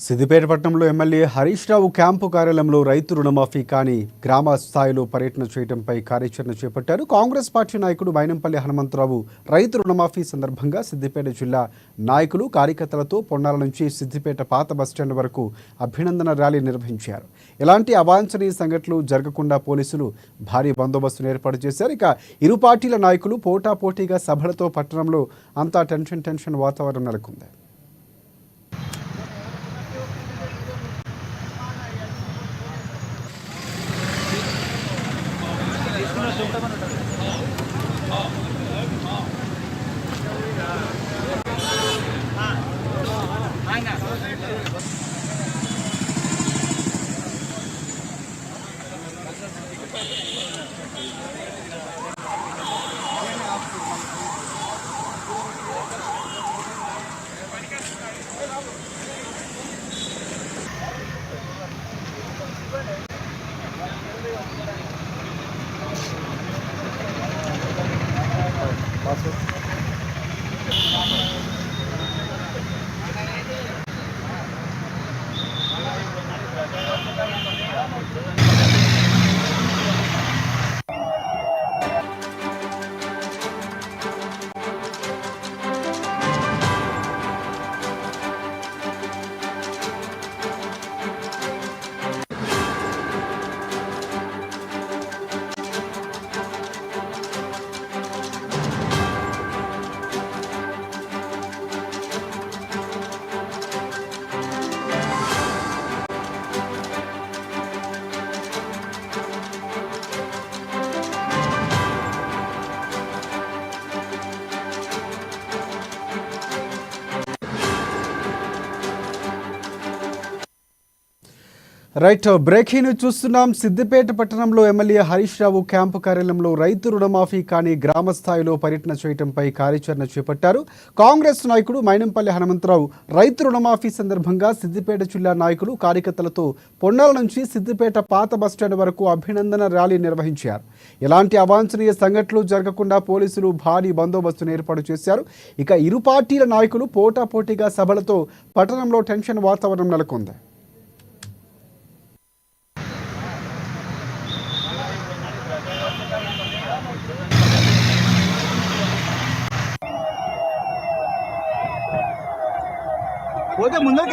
సిద్దిపేట పట్టణంలో MLA Harish Rao camp కార్యాలయంలో రైతు రుణమాఫీ కాని గ్రామ స్థాయిలో పర్యటన చేయడంపై కార్యాచరణ చేపట్టారు. కాంగ్రెస్ పార్టీ నాయకుడు మైనంపల్లి హనుమంతరావు రైతు రుణమాఫీ సందర్భంగా సిద్దిపేట జిల్లా నాయకులు కార్యకర్తలతో పొన్నాల నుంచి సిద్దిపేట పాత బస్టాండ్ వరకు అభినందన ర్యాలీ నిర్వహించారు. ఎలాంటి అవాంఛనీయ సంఘటనలు జరగకుండా పోలీసులు భారీ బందోబస్తును ఏర్పాటు చేశారు. ఇక ఇరు పార్టీల నాయకులు పోటాపోటీగా సభలతో పట్టణంలో అంతా టెన్షన్ వాతావరణం నెలకొంది. రైట్, బ్రేకింగ్ చూస్తున్నాం. సిద్దిపేట పట్టణంలో ఎమ్మెల్యే హరీష్ రావు క్యాంపు కార్యాలయంలో రైతు రుణమాఫీ కానీ గ్రామ స్థాయిలో పర్యటన చేయడంపై కార్యాచరణ చేపట్టారు. కాంగ్రెస్ నాయకుడు మైనంపల్లి హనుమంతరావు రైతు రుణమాఫీ సందర్భంగా సిద్దిపేట జిల్లా నాయకులు కార్యకర్తలతో పొన్నాల నుంచి సిద్దిపేట పాత బస్టాండ్ వరకు అభినందన ర్యాలీ నిర్వహించారు. ఎలాంటి అవాంఛనీయ సంఘటనలు జరగకుండా పోలీసులు భారీ బందోబస్తును ఏర్పాటు చేశారు. ఇక ఇరు పార్టీల నాయకులు పోటాపోటీగా సభలతో పట్టణంలో టెన్షన్ వాతావరణం నెలకొంది. పోతే ముందుకు